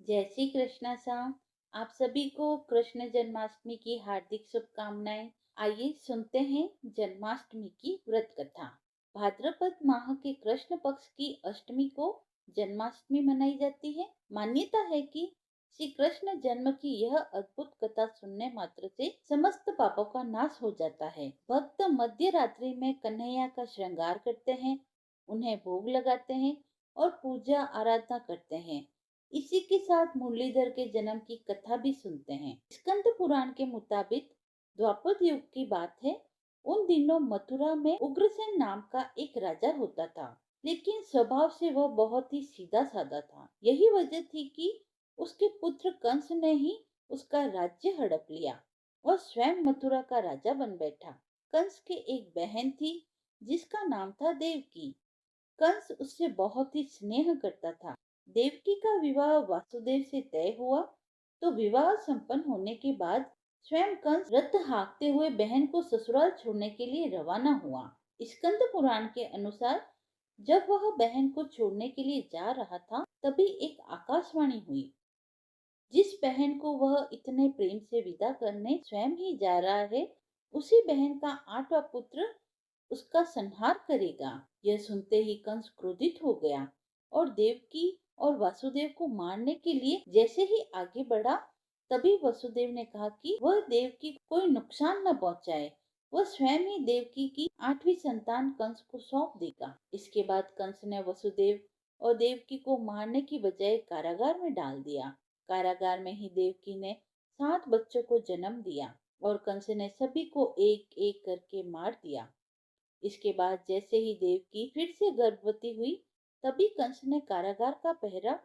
जय श्री कृष्णा साहब। आप सभी को कृष्ण जन्माष्टमी की हार्दिक शुभकामनाएं। आइए सुनते हैं जन्माष्टमी की व्रत कथा। भाद्रपद माह के कृष्ण पक्ष की अष्टमी को जन्माष्टमी मनाई जाती है। मान्यता है कि श्री कृष्ण जन्म की यह अद्भुत कथा सुनने मात्र से समस्त पापों का नाश हो जाता है। भक्त मध्य रात्रि में कन्हैया का श्रृंगार करते हैं, उन्हें भोग लगाते हैं और पूजा आराधना करते हैं। इसी के साथ मुरलीधर के जन्म की कथा भी सुनते हैं। स्कंद पुराण के मुताबिक द्वापर युग की बात है। उन दिनों मथुरा में उग्रसेन नाम का एक राजा होता था, लेकिन स्वभाव से वह बहुत ही सीधा साधा था। यही वजह थी कि उसके पुत्र कंस ने ही उसका राज्य हड़प लिया और स्वयं मथुरा का राजा बन बैठा। कंस के एक बहन थी जिसका नाम था देवकी। कंस उससे बहुत ही स्नेह करता था। देवकी का विवाह वासुदेव से तय हुआ तो विवाह संपन्न होने के बाद स्वयं कंस रथ हाँकते हुए बहन को ससुराल छोड़ने के लिए रवाना हुआ। स्कंद पुराण के अनुसार जब वह बहन को छोड़ने के लिए जा रहा था, तभी एक आकाशवाणी हुई। जिस बहन को वह इतने प्रेम से विदा करने स्वयं ही जा रहा है, उसी बहन का 8वां पुत्र उसका संहार करेगा। यह सुनते ही कंस क्रोधित हो गया और देवकी और वासुदेव को मारने के लिए जैसे ही आगे बढ़ा, तभी वसुदेव ने कहा कि वह देवकी को कोई नुकसान न पहुंचाए। वह स्वयं ही देवकी की 8वीं संतान कंस को सौंप देगा। इसके बाद कंस ने वसुदेव और देवकी को मारने की बजाय कारागार में डाल दिया। कारागार में ही देवकी ने 7 बच्चों को जन्म दिया और कंस ने सभी को एक एक करके मार दिया। इसके बाद जैसे ही देवकी फिर से गर्भवती हुई, तभी कंस ने कारागार का पहरा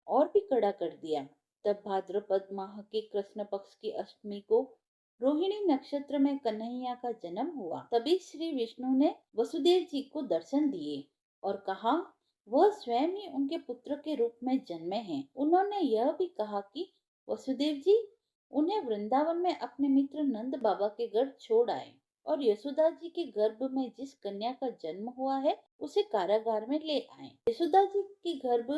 और भी कड़ा कर दिया। तब भाद्रपद माह के कृष्ण पक्ष की अष्टमी को रोहिणी नक्षत्र में कन्हैया का जन्म हुआ। तभी श्री विष्णु ने वसुदेव जी को दर्शन दिए और कहा वह स्वयं ही उनके पुत्र के रूप में जन्मे हैं। उन्होंने यह भी कहा कि वसुदेव जी उन्हें वृंदावन में अपने मित्र नंद बाबा के घर छोड़ आए और यशोदा जी के गर्भ में जिस कन्या का जन्म हुआ है उसे कारागार में ले आए। यशोदा जी के गर्भ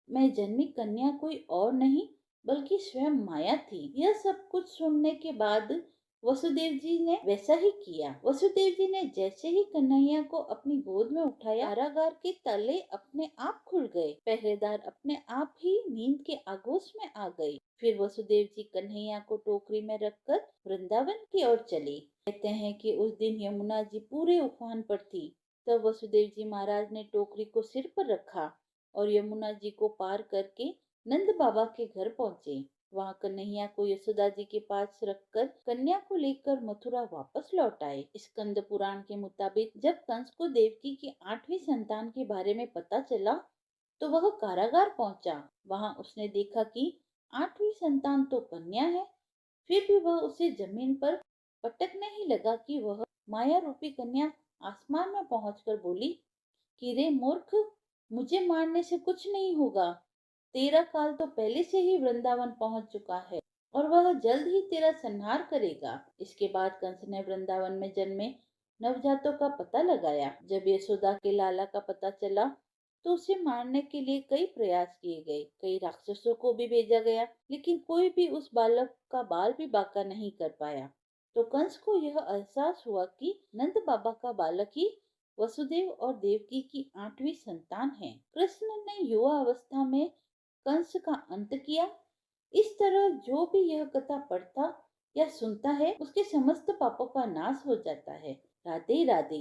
में जन्मी कन्या कोई और नहीं बल्कि स्वयं माया थी। यह सब कुछ सुनने के बाद वसुदेव जी ने वैसा ही किया। वसुदेव जी ने जैसे ही कन्हैया को अपनी गोद में उठाया, कारागार के ताले अपने आप खुल गए। पहरेदार अपने आप ही नींद के आगोश में आ गए। फिर वसुदेव जी कन्हैया को टोकरी में रखकर वृंदावन की ओर चले। कहते हैं कि उस दिन यमुना जी पूरे उफान पर थी। तब वसुदेव जी महाराज ने टोकरी को सिर पर रखा और यमुना जी को पार करके नंद बाबा के घर पहुंचे। वहां कन्हैया को यशोदा जी के पास रखकर कन्या को लेकर मथुरा वापस लौट आए। स्कंद पुराण के मुताबिक जब कंस को देवकी की 8वीं संतान के बारे में पता चला तो वह कारागार पहुंचा। वहां उसने देखा कि 8वीं संतान तो कन्या है, फिर भी वह उसे जमीन पर पटकने ही लगा कि वह माया रूपी कन्या आसमान में पहुंचकर बोली कि रे मूर्ख, मुझे मारने से कुछ नहीं होगा। तेरा काल तो पहले से ही वृंदावन पहुंच चुका है और वह जल्द ही तेरा संहार करेगा। इसके बाद कंस ने वृंदावन में जन्मे नवजातों का पता लगाया। जब यशोदा के लाला का पता चला तो उसे मारने के लिए कई प्रयास किए गए। कई राक्षसों को भी भेजा गया, लेकिन कोई भी उस बालक का बाल भी बांका नहीं कर पाया। तो कंस को यह एहसास हुआ कि नंद बाबा का बालक ही वसुदेव और देवकी की 8वीं संतान है। कृष्ण ने युवा अवस्था में कंस का अंत किया। इस तरह जो भी यह कथा पढ़ता या सुनता है उसके समस्त पापों का नाश हो जाता है। राधे राधे।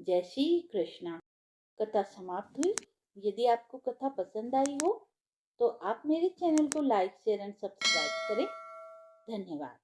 जय श्री कृष्णा। कथा समाप्त हुई। यदि आपको कथा पसंद आई हो तो आप मेरे चैनल को लाइक शेयर एंड सब्सक्राइब करें। धन्यवाद।